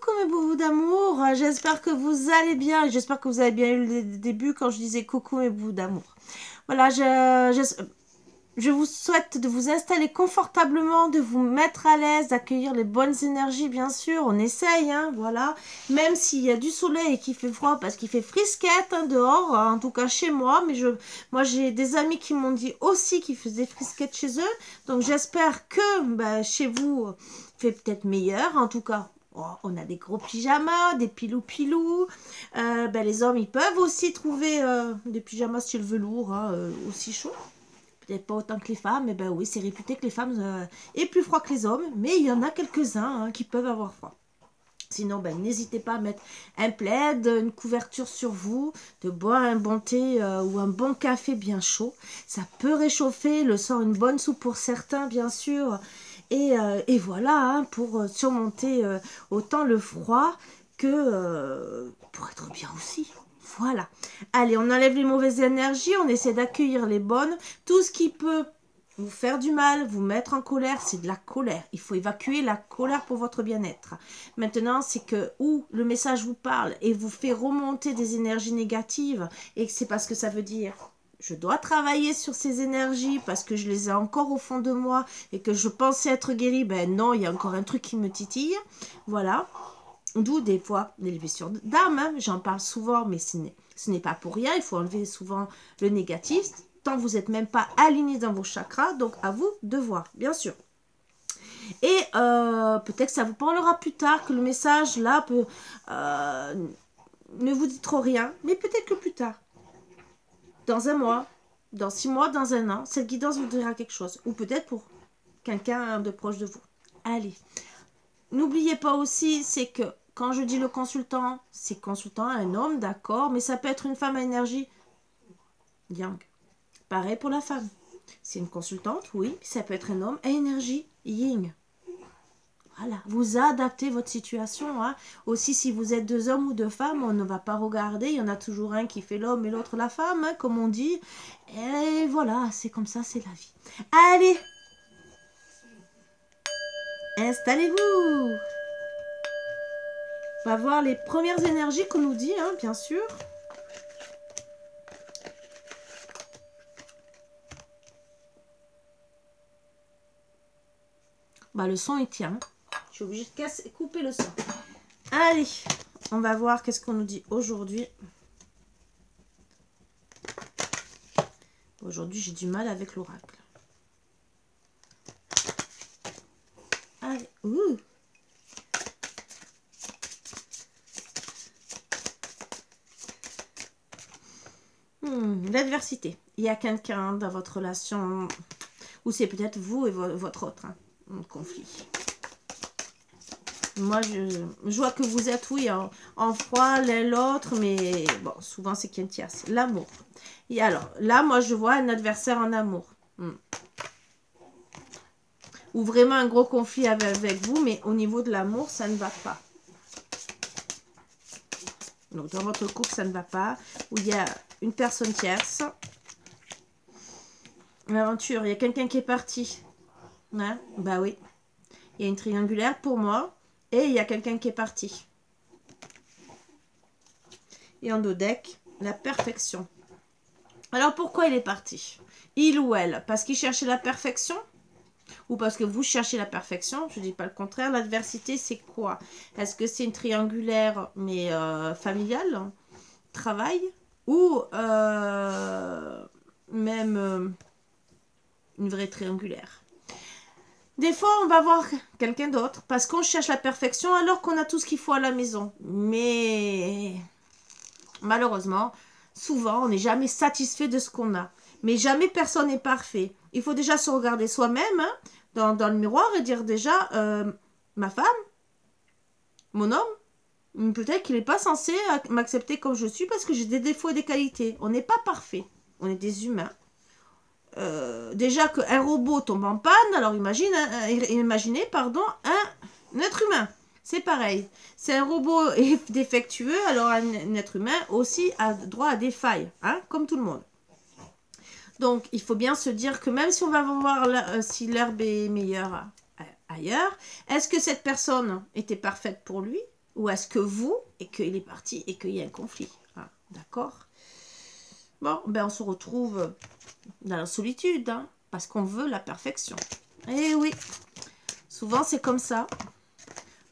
Coucou mes boubous d'amour, j'espère que vous allez bien, j'espère que vous avez bien eu le début quand je disais coucou mes boubous d'amour. Voilà, je vous souhaite de vous installer confortablement, de vous mettre à l'aise, d'accueillir les bonnes énergies bien sûr, on essaye, hein, voilà. Même s'il y a du soleil et qu'il fait froid parce qu'il fait frisquette hein, dehors, en tout cas chez moi, mais moi j'ai des amis qui m'ont dit aussi qu'il faisait frisquette chez eux, donc j'espère que chez vous il fait peut-être meilleur, en tout cas. Oh, on a des gros pyjamas, des pilou-pilou. Les hommes, ils peuvent aussi trouver des pyjamas style velours, hein, aussi chaud. Peut-être pas autant que les femmes, mais oui, c'est réputé que les femmes aient plus froid que les hommes. Mais il y en a quelques-uns hein, qui peuvent avoir froid. Sinon, n'hésitez pas à mettre un plaid, une couverture sur vous, de boire un bon thé ou un bon café bien chaud. Ça peut réchauffer, le soir une bonne soupe pour certains, bien sûr. Et voilà, hein, pour surmonter autant le froid que pour être bien aussi. Voilà. Allez, on enlève les mauvaises énergies, on essaie d'accueillir les bonnes. Tout ce qui peut vous faire du mal, vous mettre en colère, c'est de la colère. Il faut évacuer la colère pour votre bien-être. Maintenant, c'est que où le message vous parle et vous fait remonter des énergies négatives, et que c'est parce que ça veut dire je dois travailler sur ces énergies parce que je les ai encore au fond de moi et que je pensais être guérie, non, il y a encore un truc qui me titille. Voilà. D'où des fois les blessures d'âme, hein. J'en parle souvent, mais ce n'est pas pour rien. Il faut enlever souvent le négatif. Tant vous n'êtes même pas aligné dans vos chakras, donc à vous de voir, bien sûr. Et peut-être que ça vous parlera plus tard, que le message là peut ne vous dit trop rien, mais peut-être que plus tard, dans un mois, dans 6 mois, dans un an, cette guidance vous dira quelque chose, ou peut-être pour quelqu'un de proche de vous. Allez, n'oubliez pas aussi, c'est que quand je dis le consultant, c'est consultant, un homme, d'accord, mais ça peut être une femme à énergie yang. Pareil pour la femme. C'est une consultante, oui, ça peut être un homme à énergie yin. Voilà, vous adaptez votre situation. Hein. Aussi, si vous êtes 2 hommes ou 2 femmes, on ne va pas regarder. Il y en a toujours un qui fait l'homme et l'autre la femme, hein, comme on dit. Et voilà, c'est comme ça, c'est la vie. Allez, installez-vous. On va voir les premières énergies qu'on nous dit, hein, bien sûr. Le son, il tient. Je suis obligée de couper le son. Allez, on va voir qu'est-ce qu'on nous dit aujourd'hui. Aujourd'hui, j'ai du mal avec l'oracle. Allez, ouh. L'adversité. Il y a quelqu'un dans votre relation, ou c'est peut-être vous et votre autre, hein, conflit. Moi, je vois que vous êtes, oui, en froid l'un l'autre, mais bon, souvent c'est qu'il y a une tierce. L'amour. Et alors, là, moi, je vois un adversaire en amour. Ou vraiment un gros conflit avec vous, mais au niveau de l'amour, ça ne va pas. Donc, dans votre couple, ça ne va pas. Où il y a une personne tierce. L'aventure, il y a quelqu'un qui est parti. Hein? Oui. Il y a une triangulaire pour moi. Et il y a quelqu'un qui est parti. Et en dos deck, la perfection. Alors, pourquoi il est parti? Il ou elle? Parce qu'il cherchait la perfection? Ou parce que vous cherchez la perfection? Je ne dis pas le contraire. L'adversité, c'est quoi? Est-ce que c'est une triangulaire, mais familiale? Travail? Ou même une vraie triangulaire? Des fois, on va voir quelqu'un d'autre parce qu'on cherche la perfection alors qu'on a tout ce qu'il faut à la maison. Mais malheureusement, souvent, on n'est jamais satisfait de ce qu'on a. Mais jamais personne n'est parfait. Il faut déjà se regarder soi-même hein, dans le miroir et dire déjà, ma femme, mon homme, peut-être qu'il n'est pas censé m'accepter comme je suis parce que j'ai des défauts et des qualités. On n'est pas parfait. On est des humains. Déjà qu'un robot tombe en panne, alors imaginez un être humain. C'est pareil. Si un robot est défectueux, alors un être humain aussi a droit à des failles, hein, comme tout le monde. Donc, il faut bien se dire que même si on va voir si l'herbe est meilleure ailleurs, est-ce que cette personne était parfaite pour lui? Ou est-ce que vous, et qu'il est parti, et qu'il y a un conflit? Ah, d'accord. Bon, ben on se retrouve dans la solitude, hein, parce qu'on veut la perfection. Eh oui, souvent c'est comme ça.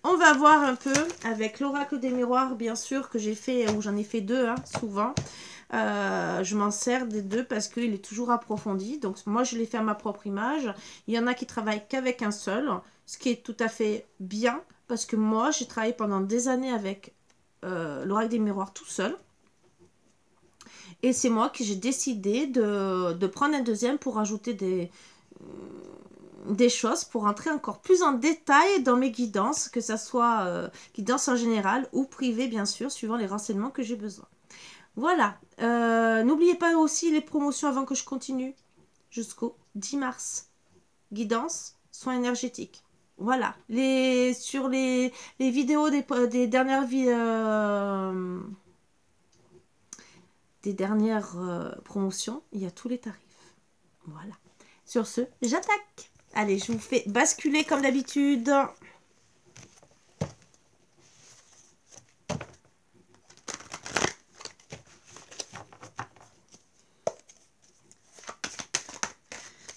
On va voir un peu avec l'oracle des miroirs, bien sûr, que j'ai fait, ou j'en ai fait deux, hein, souvent. Je m'en sers des deux parce qu'il est toujours approfondi. Donc moi, je l'ai fait à ma propre image. Il y en a qui travaillent qu'avec un seul, ce qui est tout à fait bien. Parce que moi, j'ai travaillé pendant des années avec l'oracle des miroirs tout seul. Et c'est moi que j'ai décidé de prendre un deuxième pour ajouter des choses, pour entrer encore plus en détail dans mes guidances, que ce soit guidance en général ou privée, bien sûr, suivant les renseignements que j'ai besoin. Voilà. N'oubliez pas aussi les promotions avant que je continue, jusqu'au 10 mars. Guidance, soins énergétiques. Voilà. Sur les vidéos des dernières promotions, il y a tous les tarifs. Voilà. Sur ce, j'attaque. Allez, je vous fais basculer comme d'habitude.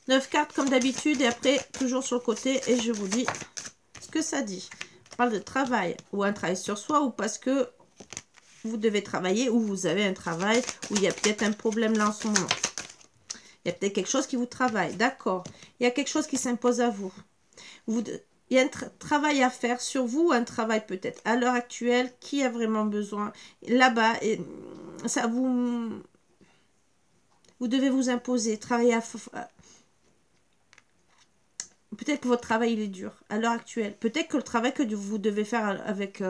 Neuf cartes comme d'habitude et après, toujours sur le côté. Et je vous dis ce que ça dit. On parle de travail ou un travail sur soi ou parce que vous devez travailler ou vous avez un travail où il y a peut-être un problème là en ce moment. Il y a peut-être quelque chose qui vous travaille, d'accord. Il y a quelque chose qui s'impose à vous. Il y a un travail à faire sur vous, un travail peut-être à l'heure actuelle, qui a vraiment besoin. Là-bas, ça vous devez vous imposer, travailler à... Peut-être que votre travail, il est dur à l'heure actuelle. Peut-être que le travail que vous devez faire avec...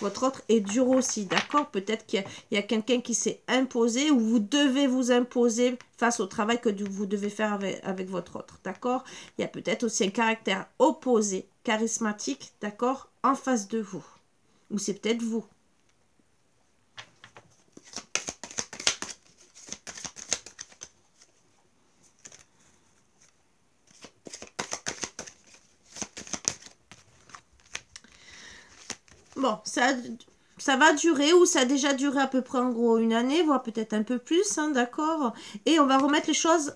votre autre est dur aussi, d'accord? Peut-être qu'il y a quelqu'un qui s'est imposé ou vous devez vous imposer face au travail que vous devez faire avec votre autre, d'accord? Il y a peut-être aussi un caractère opposé, charismatique, d'accord? En face de vous. Ou c'est peut-être vous. Bon, ça va durer ou ça a déjà duré à peu près en gros une année, voire peut-être un peu plus, hein, d'accord? Et on va remettre les choses,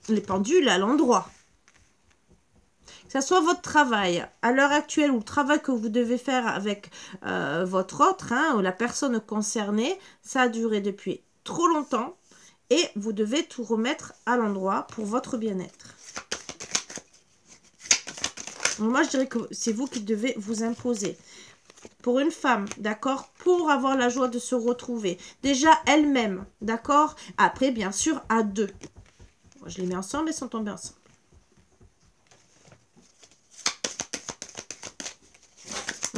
les pendules à l'endroit. Que ce soit votre travail à l'heure actuelle ou le travail que vous devez faire avec votre autre, hein, ou la personne concernée, ça a duré depuis trop longtemps et vous devez tout remettre à l'endroit pour votre bien-être. Moi, je dirais que c'est vous qui devez vous imposer. Pour une femme, d'accord, pour avoir la joie de se retrouver. Déjà elle-même, d'accord. Après, bien sûr, à deux. Moi, je les mets ensemble et sont tombés ensemble.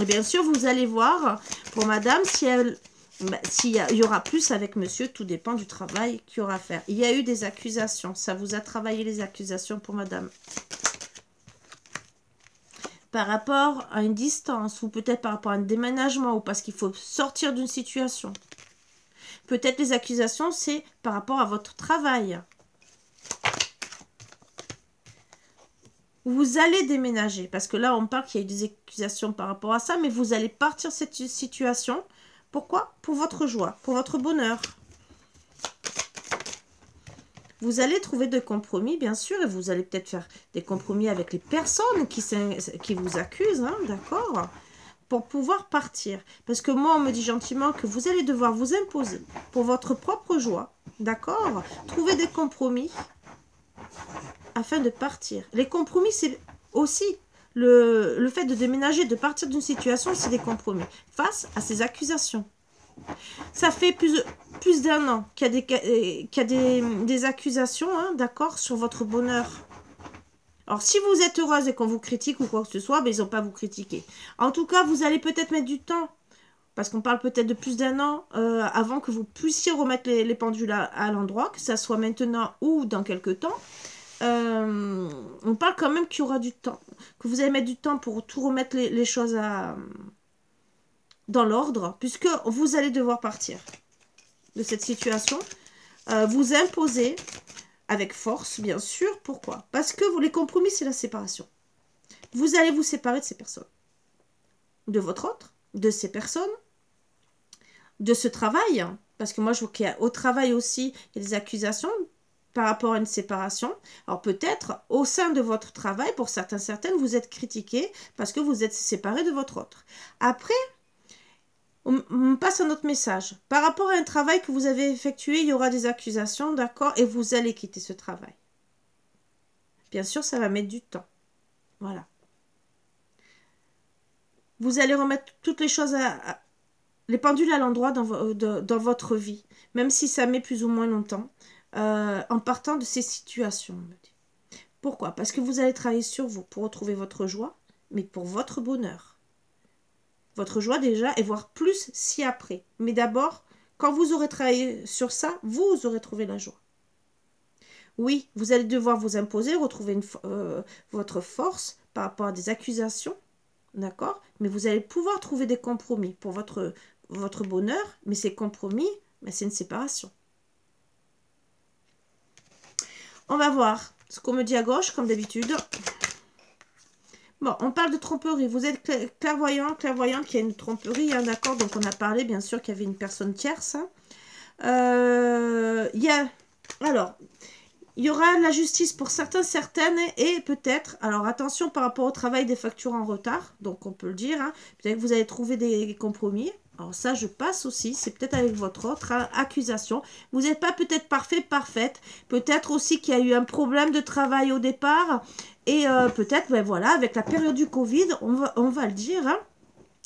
Et bien sûr, vous allez voir, pour madame, s'il y aura plus avec monsieur, tout dépend du travail qu'il y aura à faire. Il y a eu des accusations. Ça vous a travaillé les accusations pour madame. Par rapport à une distance ou peut-être par rapport à un déménagement ou parce qu'il faut sortir d'une situation. Peut-être les accusations, c'est par rapport à votre travail. Vous allez déménager parce que là, on parle qu'il y a eu des accusations par rapport à ça, mais vous allez partir de cette situation. Pourquoi? Pour votre joie, pour votre bonheur. Vous allez trouver des compromis, bien sûr, et vous allez peut-être faire des compromis avec les personnes qui vous accusent, hein, d'accord? Pour pouvoir partir. Parce que moi, on me dit gentiment que vous allez devoir vous imposer pour votre propre joie, d'accord? Trouver des compromis afin de partir. Les compromis, c'est aussi le fait de déménager, de partir d'une situation, c'est des compromis face à ces accusations. Ça fait plus d'un an qu'il y a des accusations, hein, d'accord, sur votre bonheur. Alors, si vous êtes heureuse et qu'on vous critique ou quoi que ce soit, ben, ils n'ont pas à vous critiquer. En tout cas, vous allez peut-être mettre du temps, parce qu'on parle peut-être de plus d'un an, avant que vous puissiez remettre les pendules à l'endroit, que ça soit maintenant ou dans quelques temps. On parle quand même qu'il y aura du temps, que vous allez mettre du temps pour tout remettre les choses dans l'ordre, puisque vous allez devoir partir de cette situation, vous imposer avec force, bien sûr. Pourquoi? Parce que les compromis, c'est la séparation. Vous allez vous séparer de ces personnes, de votre autre, de ces personnes, de ce travail, parce que moi je vois qu'au travail aussi, il y a des accusations par rapport à une séparation. Alors peut-être au sein de votre travail, pour certaines, vous êtes critiqué parce que vous êtes séparé de votre autre. Après, on passe à notre message. Par rapport à un travail que vous avez effectué, il y aura des accusations, d'accord, et vous allez quitter ce travail. Bien sûr, ça va mettre du temps. Voilà. Vous allez remettre toutes les choses les pendules à l'endroit dans votre vie, même si ça met plus ou moins longtemps, en partant de ces situations. Pourquoi? Parce que vous allez travailler sur vous pour retrouver votre joie, mais pour votre bonheur. Votre joie déjà, et voire plus si après. Mais d'abord, quand vous aurez travaillé sur ça, vous aurez trouvé la joie. Oui, vous allez devoir vous imposer, retrouver votre force par rapport à des accusations, d'accord? Mais vous allez pouvoir trouver des compromis pour votre bonheur, mais ces compromis, c'est une séparation. On va voir ce qu'on me dit à gauche, comme d'habitude. Bon, on parle de tromperie. Vous êtes clairvoyante qu'il y a une tromperie, hein, d'accord? Donc, on a parlé, bien sûr, qu'il y avait une personne tierce. Hein. Alors, il y aura la justice pour certaines, et peut-être, alors attention par rapport au travail des factures en retard, donc on peut le dire, hein, peut-être que vous allez trouver des compromis. Alors ça, je passe aussi, c'est peut-être avec votre autre accusation. Vous n'êtes pas peut-être parfaite. Peut-être aussi qu'il y a eu un problème de travail au départ. Et peut-être, ben voilà, avec la période du Covid, on va le dire, hein,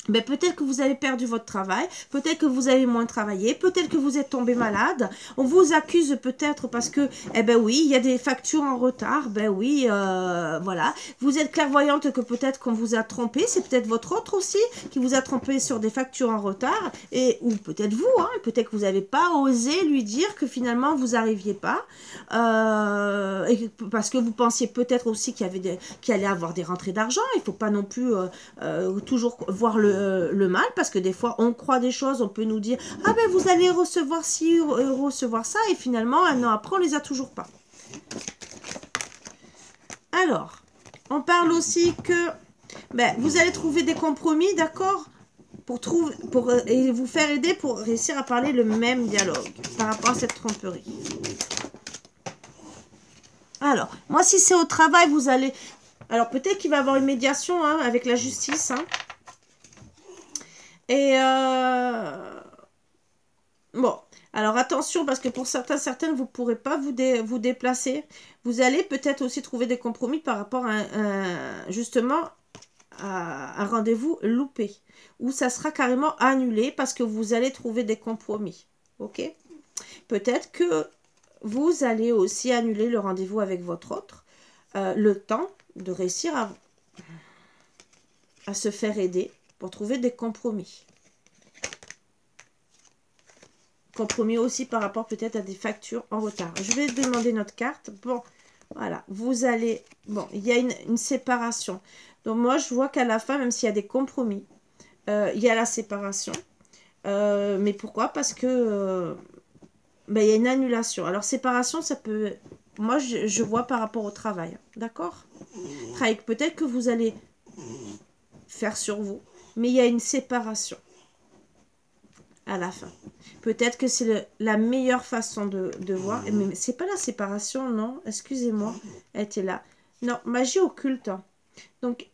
ben peut-être que vous avez perdu votre travail, peut-être que vous avez moins travaillé, peut-être que vous êtes tombé malade. On vous accuse peut-être parce que, eh ben oui, il y a des factures en retard. Ben oui, voilà. Vous êtes clairvoyante que peut-être qu'on vous a trompé. C'est peut-être votre autre aussi qui vous a trompé sur des factures en retard. Ou peut-être vous, hein, peut-être que vous n'avez pas osé lui dire que finalement vous n'arriviez pas. Parce que vous pensiez peut-être aussi qu'il allait avoir des rentrées d'argent. Il ne faut pas non plus toujours voir le mal, parce que des fois on croit des choses, on peut nous dire ah ben vous allez recevoir ci, recevoir ça, et finalement un an après on les a toujours pas. Alors on parle aussi que vous allez trouver des compromis, d'accord, et vous faire aider pour réussir à parler le même dialogue par rapport à cette tromperie. Alors moi si c'est au travail, vous allez, alors peut-être qu'il va y avoir une médiation, hein, avec la justice, hein. Et bon, alors attention, parce que pour certaines, vous ne pourrez pas vous déplacer. Vous allez peut-être aussi trouver des compromis par rapport justement à un rendez-vous loupé, où ça sera carrément annulé parce que vous allez trouver des compromis. Ok? Peut-être que vous allez aussi annuler le rendez-vous avec votre autre, le temps de réussir à se faire aider pour trouver des compromis. Compromis aussi par rapport peut-être à des factures en retard. Je vais demander notre carte. Bon, voilà. Vous allez... Bon, il y a une séparation. Donc moi, je vois qu'à la fin, même s'il y a des compromis, il y a la séparation. Mais pourquoi? Parce que... il y a une annulation. Alors, séparation, ça peut... Moi, je vois par rapport au travail. D'accord? Travail, peut-être que vous allez faire sur vous. Mais il y a une séparation à la fin. Peut-être que c'est la meilleure façon de voir. Mais c'est pas la séparation, non? Excusez-moi. Elle était là. Non, magie occulte. Donc,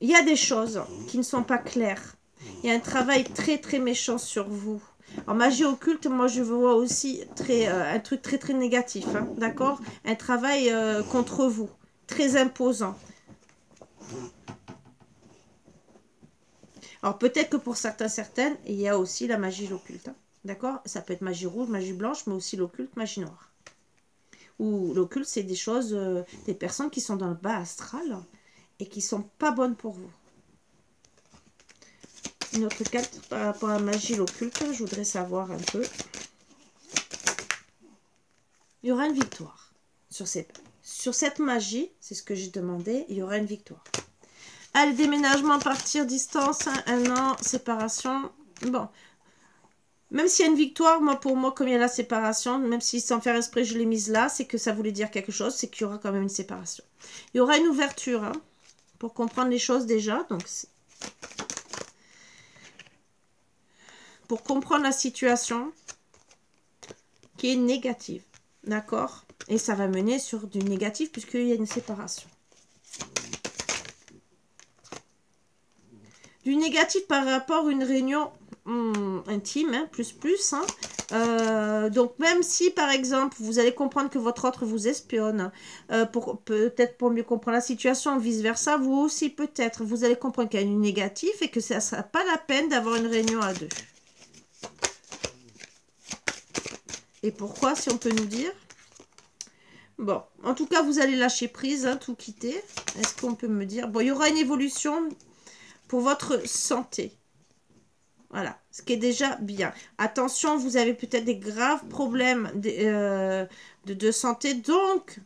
il y a des choses qui ne sont pas claires. Il y a un travail très, très méchant sur vous. Alors, magie occulte, moi, je vois aussi un truc très, très négatif. Hein, d'accord? Un travail contre vous. Très imposant. Alors, peut-être que pour certaines, il y a aussi la magie occulte. Hein, d'accord? Ça peut être magie rouge, magie blanche, mais aussi l'occulte, magie noire. Ou l'occulte, c'est des choses, des personnes qui sont dans le bas astral et qui ne sont pas bonnes pour vous. Une autre carte par rapport à la magie occulte, je voudrais savoir un peu. Il y aura une victoire sur cette magie, c'est ce que j'ai demandé, il y aura une victoire. Allez, déménagement, partir, distance, hein, 1 an, séparation. Bon, même s'il y a une victoire, pour moi, comme il y a la séparation, même si sans faire esprit je l'ai mise là, c'est que ça voulait dire quelque chose, c'est qu'il y aura quand même une séparation. Il y aura une ouverture, hein, pour comprendre les choses déjà. Donc, pour comprendre la situation qui est négative. D'accord? Et ça va mener sur du négatif puisqu'il y a une séparation. Du négatif par rapport à une réunion intime, hein, plus. Hein. Donc, même si, par exemple, vous allez comprendre que votre autre vous espionne, peut-être pour mieux comprendre la situation, vice-versa, vous aussi, peut-être, vous allez comprendre qu'il y a une négatif et que ça ne sera pas la peine d'avoir une réunion à deux. Et pourquoi, si on peut nous dire? Bon, en tout cas, vous allez lâcher prise, hein, tout quitter. Est-ce qu'on peut me dire? Bon, il y aura une évolution pour votre santé. Voilà, ce qui est déjà bien. Attention, vous avez peut-être des graves problèmes de santé, donc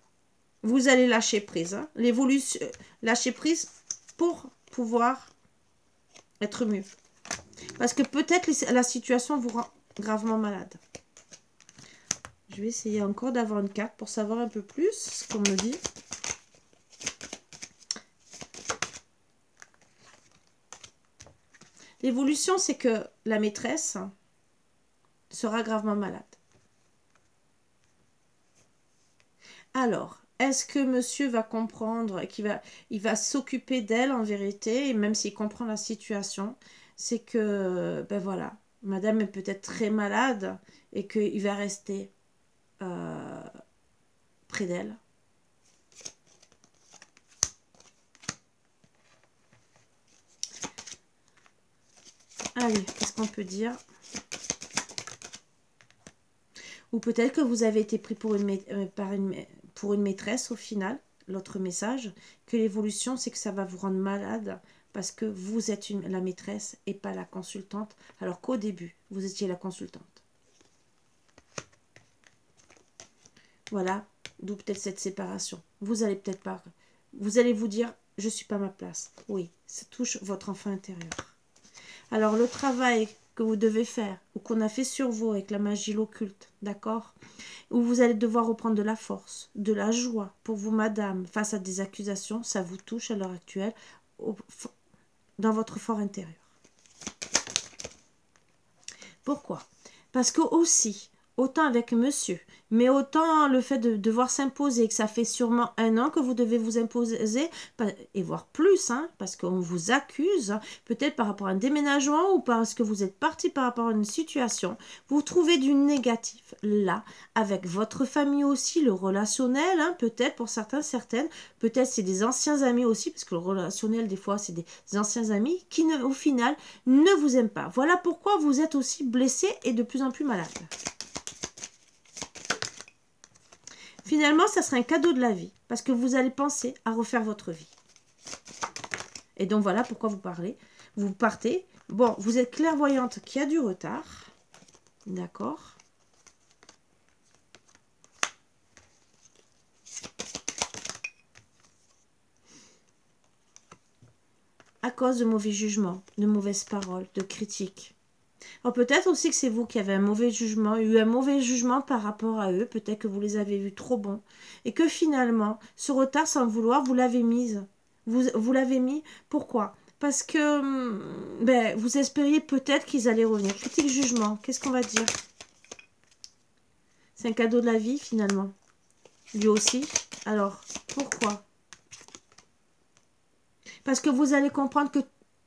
vous allez lâcher prise. Hein. L'évolution, lâcher prise pour pouvoir être mieux. Parce que peut-être la situation vous rend gravement malade. Je vais essayer encore d'avoir une carte pour savoir un peu plus ce qu'on me dit. L'évolution, c'est que la maîtresse sera gravement malade. Alors, est-ce que monsieur va comprendre et il va s'occuper d'elle en vérité, et même s'il comprend la situation, c'est que, ben voilà, madame est peut-être très malade et qu'il va rester près d'elle. Allez, qu'est-ce qu'on peut dire? Ou peut-être que vous avez été pris pour une maîtresse au final. L'autre message, que l'évolution, c'est que ça va vous rendre malade parce que vous êtes la maîtresse et pas la consultante, alors qu'au début, vous étiez la consultante. Voilà, d'où peut-être cette séparation. Vous allez peut-être pas... Vous allez vous dire, je suis pas à ma place. Oui, ça touche votre enfant intérieur. Alors, le travail que vous devez faire, ou qu'on a fait sur vous avec la magie l'occulte, d'accord? Où vous allez devoir reprendre de la force, de la joie pour vous, madame, face à des accusations, ça vous touche à l'heure actuelle, dans votre fort intérieur. Pourquoi? Parce que aussi, autant avec monsieur, mais autant le fait de devoir s'imposer, que ça fait sûrement 1 an que vous devez vous imposer, et voire plus, hein, parce qu'on vous accuse, peut-être par rapport à un déménagement ou parce que vous êtes parti par rapport à une situation, vous trouvez du négatif là, avec votre famille aussi, le relationnel, hein, peut-être pour certains, certaines, peut-être c'est des anciens amis aussi, parce que le relationnel, des fois, c'est des anciens amis qui, au final, ne vous aiment pas. Voilà pourquoi vous êtes aussi blessé et de plus en plus malade. Finalement, ça sera un cadeau de la vie, parce que vous allez penser à refaire votre vie. Et donc, voilà pourquoi vous partez. Bon, vous êtes clairvoyante qu'il y a du retard. D'accord. À cause de mauvais jugements, de mauvaises paroles, de critiques. Alors peut-être aussi que c'est vous qui avez eu un mauvais jugement par rapport à eux. Peut-être que vous les avez vus trop bons. Et que finalement, ce retard, sans le vouloir, vous l'avez mise. Vous l'avez mis. Pourquoi? Parce que vous espériez peut-être qu'ils allaient revenir. Critique, jugement. Qu'est-ce qu'on va dire? C'est un cadeau de la vie, finalement. Lui aussi. Alors, pourquoi? Parce que vous allez comprendre que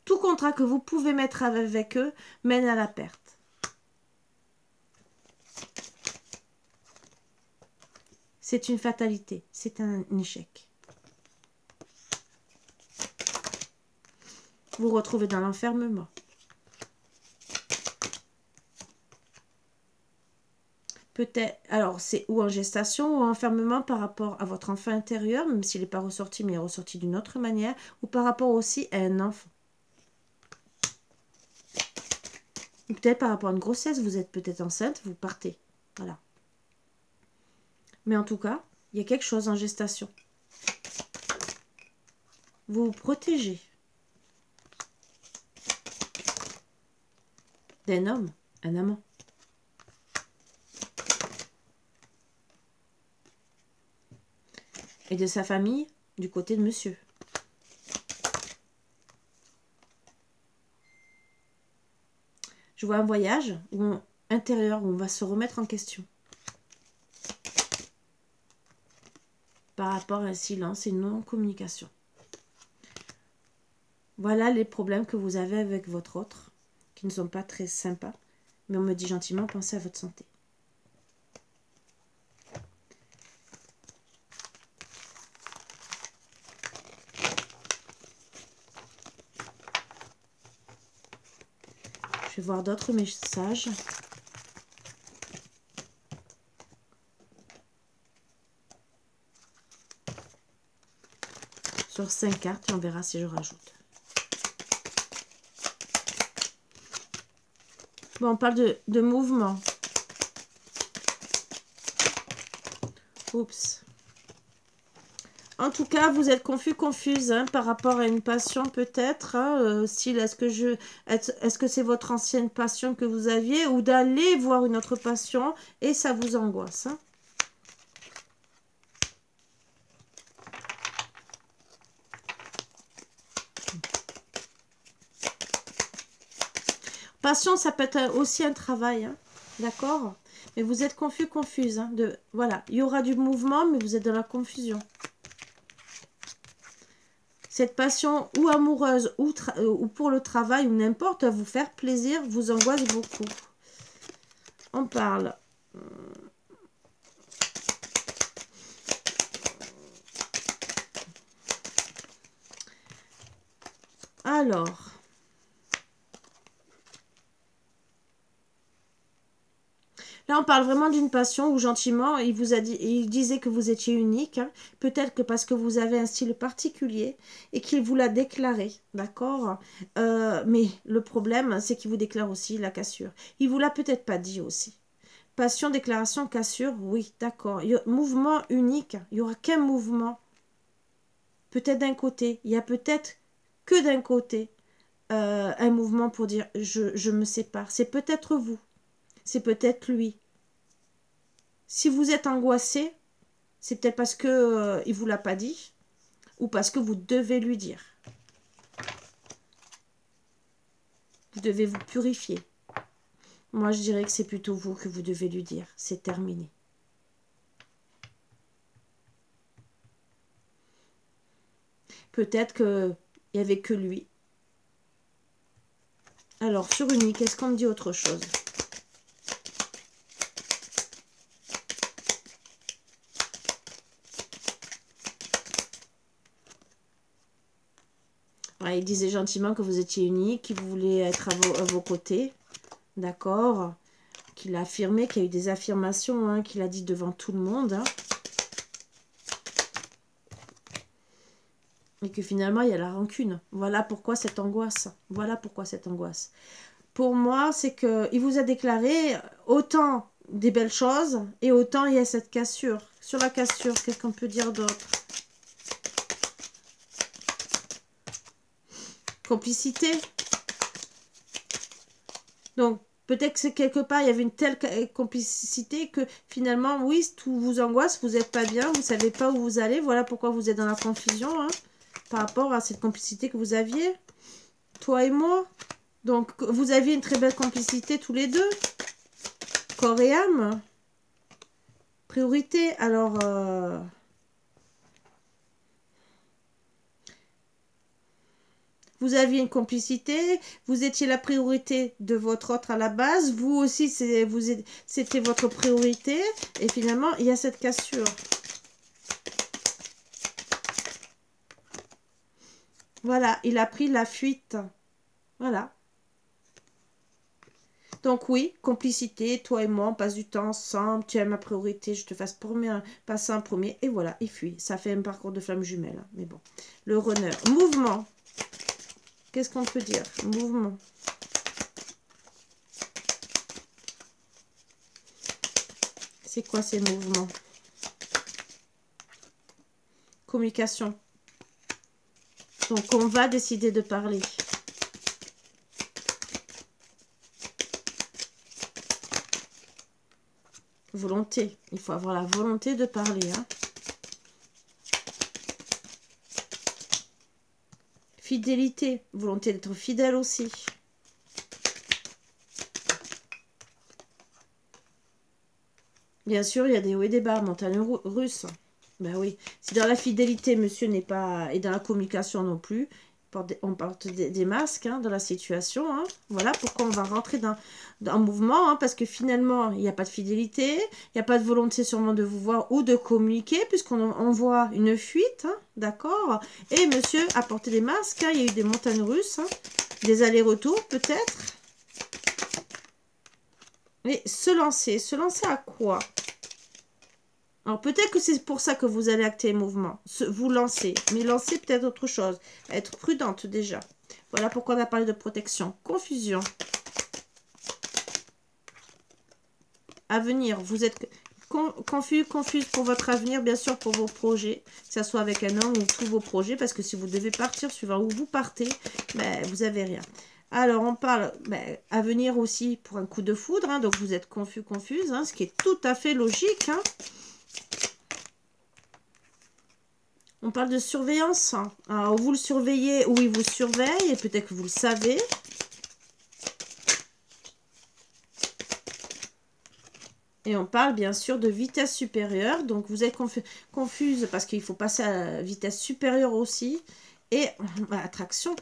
tout contrat que vous pouvez mettre avec eux mène à la perte. C'est une fatalité, c'est un échec. Vous vous retrouvez dans l'enfermement. Peut-être, alors c'est ou en gestation ou en enfermement par rapport à votre enfant intérieur, même s'il n'est pas ressorti, mais il est ressorti d'une autre manière, ou par rapport aussi à un enfant. Peut-être par rapport à une grossesse, vous êtes peut-être enceinte, vous partez. Voilà. Mais en tout cas, il y a quelque chose en gestation. Vous vous protégez d'un homme, un amant. Et de sa famille, du côté de monsieur. Je vois un voyage intérieur où on va se remettre en question. Par rapport à un silence et une non-communication. Voilà les problèmes que vous avez avec votre autre, qui ne sont pas très sympas. Mais on me dit gentiment, pensez à votre santé. Je vais voir d'autres messages. Sur 5 cartes et on verra si je rajoute. Bon, on parle de mouvement. Oups. En tout cas, vous êtes confus, confuse hein, par rapport à une passion peut-être. Hein, style, est-ce que c'est votre ancienne passion que vous aviez ou d'aller voir une autre passion et ça vous angoisse hein. Passion, ça peut être aussi un travail, hein, d'accord? Mais vous êtes confus, confuse. Hein, voilà, il y aura du mouvement, mais vous êtes dans la confusion. Cette passion ou amoureuse ou pour le travail ou n'importe, à vous faire plaisir, vous angoisse beaucoup. On parle. Alors. Là, on parle vraiment d'une passion où gentiment, il vous a dit, il disait que vous étiez unique. Hein. Peut-être que parce que vous avez un style particulier et qu'il vous l'a déclaré, d'accord mais le problème, c'est qu'il vous déclare aussi la cassure. Il vous l'a peut-être pas dit aussi. Passion, déclaration, cassure, oui, d'accord. Mouvement unique, il n'y aura qu'un mouvement. Peut-être d'un côté. Il y a peut-être que d'un côté un mouvement pour dire je me sépare. C'est peut-être vous. C'est peut-être lui. Si vous êtes angoissé, c'est peut-être parce que il vous l'a pas dit ou parce que vous devez lui dire. Vous devez vous purifier. Moi, je dirais que c'est plutôt vous que vous devez lui dire. C'est terminé. Peut-être qu'il n'y avait que lui. Alors, sur unique, est-ce qu'on me dit autre chose ? Ouais, il disait gentiment que vous étiez unique, qu'il voulait être à vos côtés. D'accord ? Qu'il a affirmé, qu'il y a eu des affirmations, hein, qu'il a dit devant tout le monde. Hein. Et que finalement, il y a la rancune. Voilà pourquoi cette angoisse. Voilà pourquoi cette angoisse. Pour moi, c'est qu'il vous a déclaré autant des belles choses et autant il y a cette cassure. Sur la cassure, qu'est-ce qu'on peut dire d'autre? Complicité. Donc, peut-être que c'est quelque part, il y avait une telle complicité que finalement, oui, tout vous angoisse, vous n'êtes pas bien, vous ne savez pas où vous allez. Voilà pourquoi vous êtes dans la confusion hein, par rapport à cette complicité que vous aviez, toi et moi. Donc, vous aviez une très belle complicité tous les deux. Corps et âme. Priorité. Alors, vous aviez une complicité. Vous étiez la priorité de votre autre à la base. Vous aussi, c'était votre priorité. Et finalement, il y a cette cassure. Voilà, il a pris la fuite. Voilà. Donc oui, complicité, toi et moi, on passe du temps ensemble, tu es ma priorité, je te fasse passer un premier, et voilà, il fuit. Ça fait un parcours de flamme jumelle, hein, mais bon. Le runner. Mouvement. Qu'est-ce qu'on peut dire? Mouvement. C'est quoi ces mouvements? Communication. Donc on va décider de parler. Volonté. Il faut avoir la volonté de parler. Hein. Fidélité. Volonté d'être fidèle aussi. Bien sûr, il y a des hauts et des bas, montagne russe. Ben oui, si dans la fidélité, monsieur n'est pas... Et dans la communication non plus, on porte des masques hein, dans la situation. Hein. Voilà pourquoi on va rentrer dans un mouvement. Hein, parce que finalement, il n'y a pas de fidélité. Il n'y a pas de volonté sûrement de vous voir ou de communiquer. Puisqu'on voit une fuite. Hein, d'accord. Et monsieur a porté des masques. Hein, il y a eu des montagnes russes. Hein, des allers-retours peut-être. Mais se lancer. Se lancer à quoi? Alors peut-être que c'est pour ça que vous allez acter le mouvement, vous lancer, mais lancer peut-être autre chose, être prudente déjà. Voilà pourquoi on a parlé de protection. Confusion. Avenir, vous êtes confuse pour votre avenir, bien sûr pour vos projets, que ce soit avec un homme ou tous vos projets, parce que si vous devez partir, suivant où vous partez, ben, vous n'avez rien. Alors on parle avenir aussi pour un coup de foudre, hein, donc vous êtes confuse, hein, ce qui est tout à fait logique, hein. On parle de surveillance. Alors, vous le surveillez ou il vous surveille, et peut-être que vous le savez. Et on parle bien sûr de vitesse supérieure. Donc, vous êtes confuse parce qu'il faut passer à la vitesse supérieure aussi. Et attraction.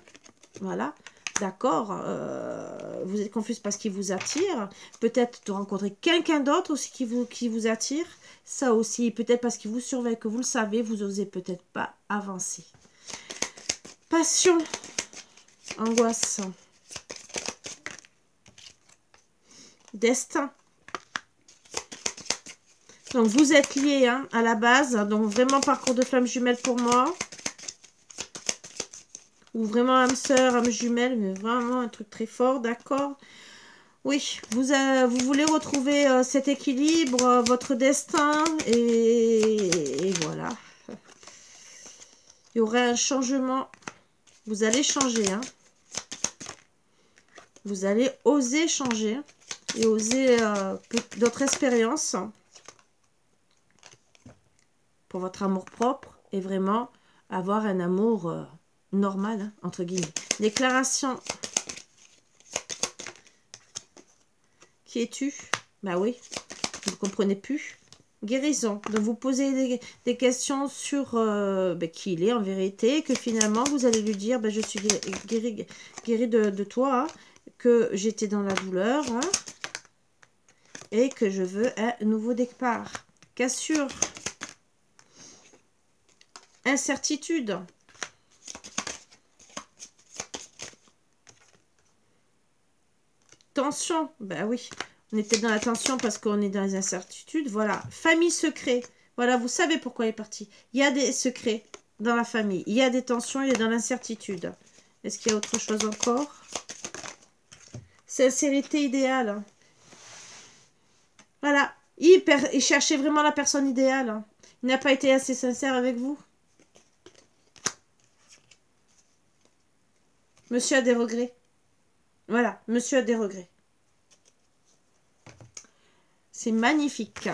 Voilà. D'accord. Vous êtes confuse parce qu'il vous attire. Peut-être de rencontrer quelqu'un d'autre aussi qui vous attire. Ça aussi, peut-être parce qu'il vous surveille, que vous le savez, vous n'osez peut-être pas avancer. Passion, angoisse, destin. Donc, vous êtes liés hein, à la base. Donc, vraiment parcours de flamme jumelle pour moi. Ou vraiment âme sœur, âme jumelle, mais vraiment un truc très fort, d'accord? Oui, vous voulez retrouver cet équilibre, votre destin, et voilà. Il y aura un changement. Vous allez changer. Hein. Vous allez oser changer et oser d'autres expériences pour votre amour propre et vraiment avoir un amour normal, hein, entre guillemets. Déclaration. Qui es-tu? Bah oui, vous ne comprenez plus. Guérison. Donc, vous posez des questions sur qui il est en vérité, que finalement, vous allez lui dire, je suis guéri de toi, hein, que j'étais dans la douleur, hein, et que je veux un nouveau départ. Cassure. Incertitude. Tension. Ben oui. On était dans la tension parce qu'on est dans les incertitudes. Voilà. Famille secret. Voilà, vous savez pourquoi il est parti. Il y a des secrets dans la famille. Il y a des tensions, il est dans l'incertitude. Est-ce qu'il y a autre chose encore? Sincérité idéale. Voilà. Il cherchait vraiment la personne idéale. Il n'a pas été assez sincère avec vous. Monsieur a des regrets. Voilà, monsieur a des regrets. C'est magnifique.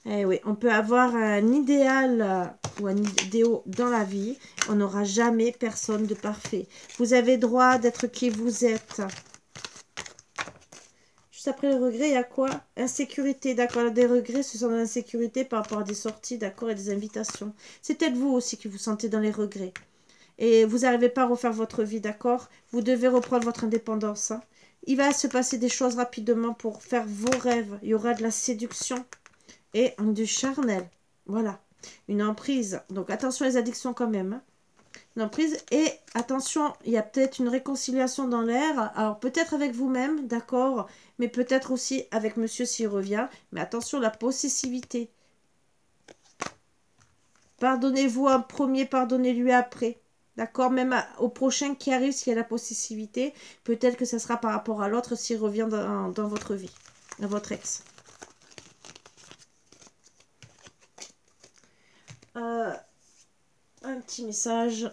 Eh oui, on peut avoir un idéal ou un idéal dans la vie. On n'aura jamais personne de parfait. Vous avez droit d'être qui vous êtes. Juste après le regret, il y a quoi? Insécurité, d'accord. Des regrets, ce sont de l'insécurité par rapport à des sorties, d'accord, et des invitations. C'est peut-être vous aussi qui vous sentez dans les regrets. Et vous n'arrivez pas à refaire votre vie, d'accord? Vous devez reprendre votre indépendance. Hein. Il va se passer des choses rapidement pour faire vos rêves. Il y aura de la séduction et du charnel. Voilà. Une emprise. Donc, attention les addictions quand même. Hein. Une emprise. Et attention, il y a peut-être une réconciliation dans l'air. Alors, peut-être avec vous-même, d'accord? Mais peut-être aussi avec monsieur s'il revient. Mais attention, la possessivité. Pardonnez-vous en premier, pardonnez-lui après. D'accord? Même au prochain qui arrive, s'il y a la possessivité, peut-être que ce sera par rapport à l'autre s'il revient dans votre vie, à votre ex. Un petit message.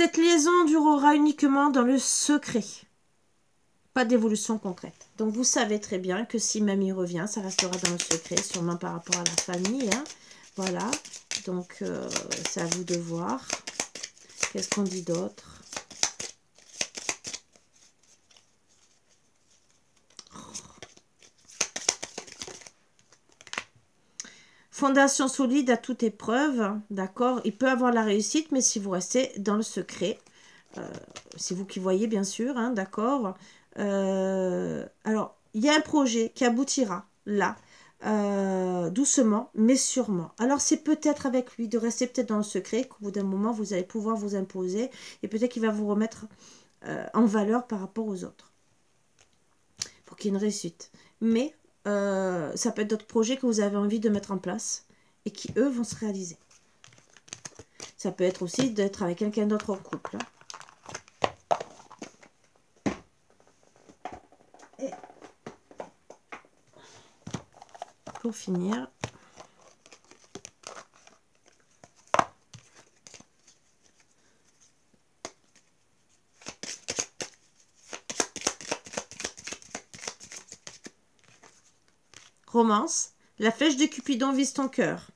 Cette liaison durera uniquement dans le secret. Pas d'évolution concrète. Donc, vous savez très bien que si mamie revient, ça restera dans le secret, sûrement par rapport à la famille. Hein. Voilà. Donc, c'est à vous de voir. Qu'est-ce qu'on dit d'autre? Fondation solide à toute épreuve, d'accord. Il peut avoir la réussite, mais si vous restez dans le secret, c'est vous qui voyez, bien sûr, hein, d'accord. Alors, il y a un projet qui aboutira, là, doucement, mais sûrement. Alors, c'est peut-être avec lui de rester peut-être dans le secret, qu'au bout d'un moment, vous allez pouvoir vous imposer, et peut-être qu'il va vous remettre en valeur par rapport aux autres, pour qu'il y ait une réussite. Mais ça peut être d'autres projets que vous avez envie de mettre en place et qui, eux, vont se réaliser. Ça peut être aussi d'être avec quelqu'un d'autre en couple. Et pour finir, romance, la flèche de Cupidon vise ton cœur.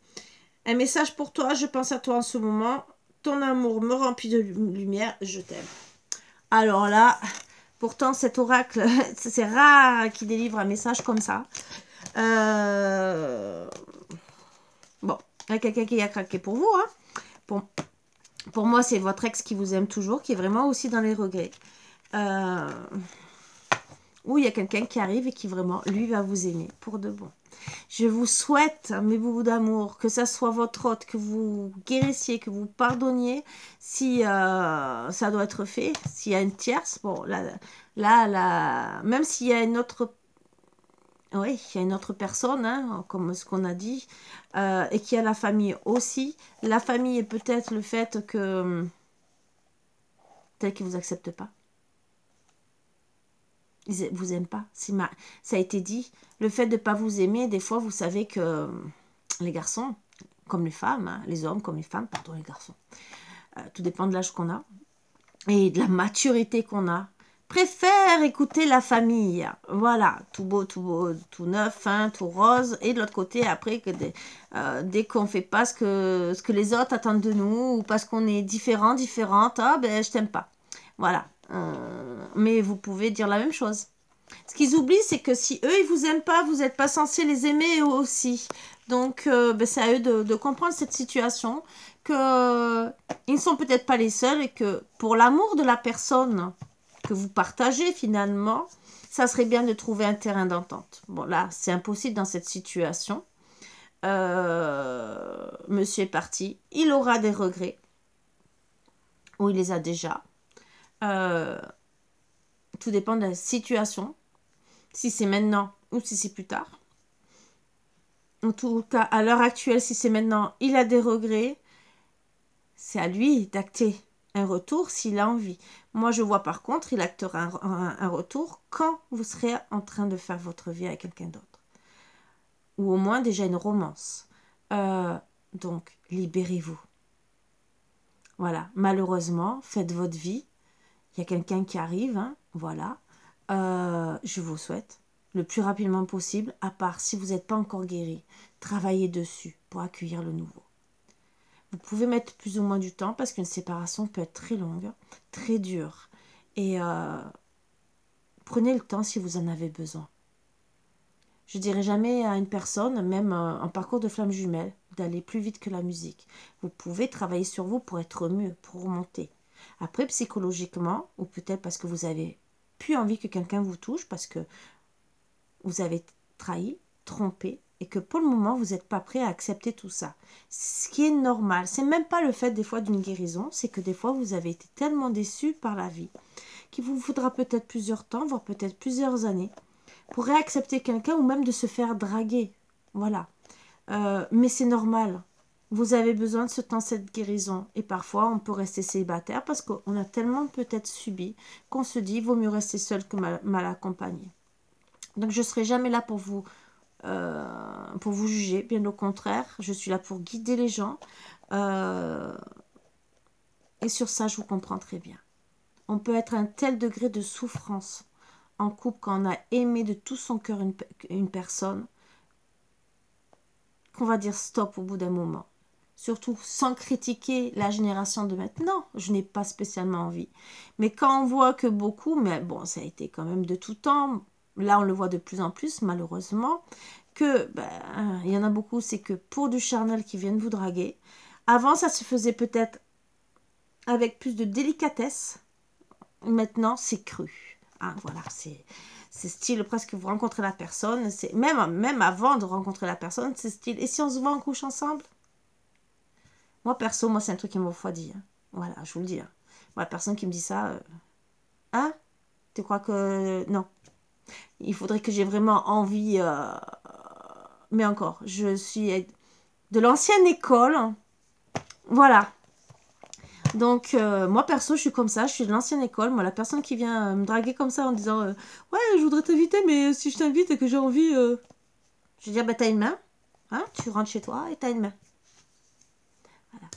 Un message pour toi, je pense à toi en ce moment. Ton amour me remplit de lumière, je t'aime. Alors là, pourtant cet oracle, c'est rare qu'il délivre un message comme ça. Bon, il y a quelqu'un qui a craqué pour vous. Hein. Pour moi, c'est votre ex qui vous aime toujours, qui est vraiment aussi dans les regrets. Ou il y a quelqu'un qui arrive et qui vraiment, lui, va vous aimer pour de bon. Je vous souhaite, mes boubous d'amour, que ça soit votre hôte, que vous guérissiez, que vous pardonniez, si ça doit être fait, s'il y a une tierce. Bon, là, même s'il y a une autre... Oui, il y a une autre personne, hein, comme ce qu'on a dit, et qu'il y a la famille aussi. La famille est peut-être le fait que... Peut-être qu'ils ne vous acceptent pas. Ils ne vous aiment pas. Ça a été dit. Le fait de ne pas vous aimer, des fois, vous savez que les garçons, comme les femmes, hein, les hommes comme les femmes, pardon, les garçons, tout dépend de l'âge qu'on a et de la maturité qu'on a, préfèrent écouter la famille. Voilà, tout beau, tout neuf, hein, tout rose. Et de l'autre côté, après, dès qu'on ne fait pas ce que les autres attendent de nous, ou parce qu'on est différente, ah ben je t'aime pas. Voilà. Mais vous pouvez dire la même chose. Ce qu'ils oublient, c'est que si eux, ils vous aiment pas, vous n'êtes pas censé les aimer eux aussi. Donc, c'est à eux de comprendre cette situation, qu'ils ne sont peut-être pas les seuls et que pour l'amour de la personne que vous partagez finalement, ça serait bien de trouver un terrain d'entente. Bon, là, c'est impossible dans cette situation. Monsieur est parti. Il aura des regrets. Ou il les a déjà. Tout dépend de la situation. Si c'est maintenant ou si c'est plus tard. En tout cas, à l'heure actuelle, si c'est maintenant, il a des regrets. C'est à lui d'acter un retour s'il a envie. Moi, je vois par contre, il actera un retour quand vous serez en train de faire votre vie avec quelqu'un d'autre. Ou au moins déjà une romance. Donc, libérez-vous. Voilà. Malheureusement, faites votre vie. Il y a quelqu'un qui arrive, hein, voilà. Je vous souhaite le plus rapidement possible, à part si vous n'êtes pas encore guéri, travaillez dessus pour accueillir le nouveau. Vous pouvez mettre plus ou moins du temps parce qu'une séparation peut être très longue, très dure. Et prenez le temps si vous en avez besoin. Je dirais jamais à une personne, même en parcours de flamme jumelle, d'aller plus vite que la musique. Vous pouvez travailler sur vous pour être mieux, pour remonter. Après, psychologiquement, ou peut-être parce que vous avez plus envie que quelqu'un vous touche, parce que vous avez trahi, trompé, et que pour le moment, vous n'êtes pas prêt à accepter tout ça. Ce qui est normal. C'est même pas le fait des fois d'une guérison, c'est que des fois, vous avez été tellement déçu par la vie qu'il vous faudra peut-être plusieurs temps, voire peut-être plusieurs années, pour réaccepter quelqu'un ou même de se faire draguer. Voilà. Mais c'est normal. Vous avez besoin de ce temps, cette guérison. Et parfois, on peut rester célibataire parce qu'on a tellement peut-être subi qu'on se dit, vaut mieux rester seul que mal accompagné. Donc, je ne serai jamais là pour vous juger. Bien au contraire, je suis là pour guider les gens. Et sur ça, je vous comprends très bien. On peut être à un tel degré de souffrance en couple quand on a aimé de tout son cœur une personne, qu'on va dire stop au bout d'un moment. Surtout sans critiquer la génération de maintenant. Je n'ai pas spécialement envie. Mais quand on voit que beaucoup, mais bon, ça a été quand même de tout temps, là on le voit de plus en plus malheureusement, que ben, il y en a beaucoup, c'est que pour du charnel qui viennent vous draguer. Avant, ça se faisait peut-être avec plus de délicatesse. Maintenant, c'est cru. Ah, voilà, c'est style presque vous rencontrez la personne. C'est même avant de rencontrer la personne, c'est style. Et si on se voit en couche ensemble? Moi, perso, moi, c'est un truc qui me refroidit. Hein. Voilà, je vous le dis. Hein. Moi, la personne qui me dit ça, hein? Tu crois que... Non. Il faudrait que j'ai vraiment envie... Mais encore, je suis de l'ancienne école. Voilà. Donc, moi, perso, je suis comme ça. Je suis de l'ancienne école. Moi, la personne qui vient me draguer comme ça en disant ouais, je voudrais t'inviter, mais si je t'invite et que j'ai envie... Je vais dire, bah, t'as une main. Hein? Tu rentres chez toi et t'as une main. Voilà.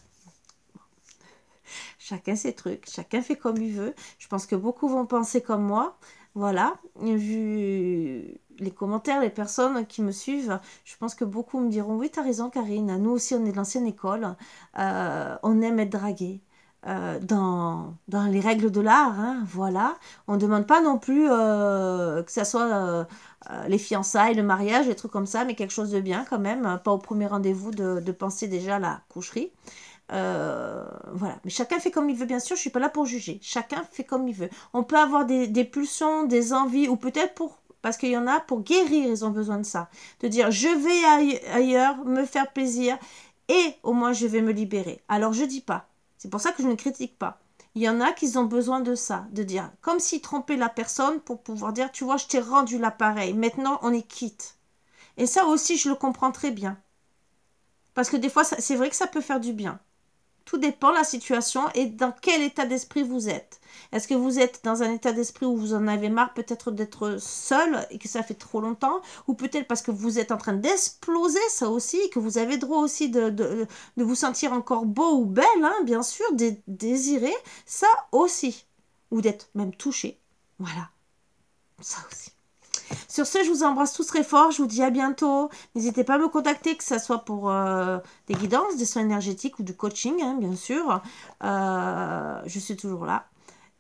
Chacun ses trucs, chacun fait comme il veut. Je pense que beaucoup vont penser comme moi. Voilà, vu les commentaires, les personnes qui me suivent, je pense que beaucoup me diront, oui, tu as raison, Karine, nous aussi, on est de l'ancienne école, on aime être dragué. Dans les règles de l'art, hein, voilà. On ne demande pas non plus que ça soit les fiançailles, le mariage, des trucs comme ça, mais quelque chose de bien quand même, pas au premier rendez-vous de penser déjà à la coucherie. Voilà, mais chacun fait comme il veut, bien sûr, je suis pas là pour juger, chacun fait comme il veut. On peut avoir des pulsions, des envies, ou peut-être parce qu'il y en a pour guérir, ils ont besoin de ça, de dire je vais ailleurs, me faire plaisir, et au moins je vais me libérer. Alors je dis pas, c'est pour ça que je ne critique pas. Il y en a qui ont besoin de ça, de dire, comme s'ils trompaient la personne pour pouvoir dire, tu vois, je t'ai rendu l'appareil, maintenant on est quitte. Et ça aussi, je le comprends très bien. Parce que des fois, c'est vrai que ça peut faire du bien. Tout dépend de la situation et dans quel état d'esprit vous êtes. Est-ce que vous êtes dans un état d'esprit où vous en avez marre peut-être d'être seul et que ça fait trop longtemps, ou peut-être parce que vous êtes en train d'exploser, ça aussi, et que vous avez droit aussi de vous sentir encore beau ou belle, hein, bien sûr, désiré, ça aussi. Ou d'être même touché. Voilà, ça aussi. Sur ce, je vous embrasse tous très fort. Je vous dis à bientôt. N'hésitez pas à me contacter, que ce soit pour des guidances, des soins énergétiques ou du coaching, hein, bien sûr. Je suis toujours là.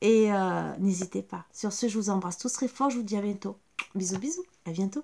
Et n'hésitez pas. Sur ce, je vous embrasse tous très fort. Je vous dis à bientôt. Bisous, bisous. À bientôt.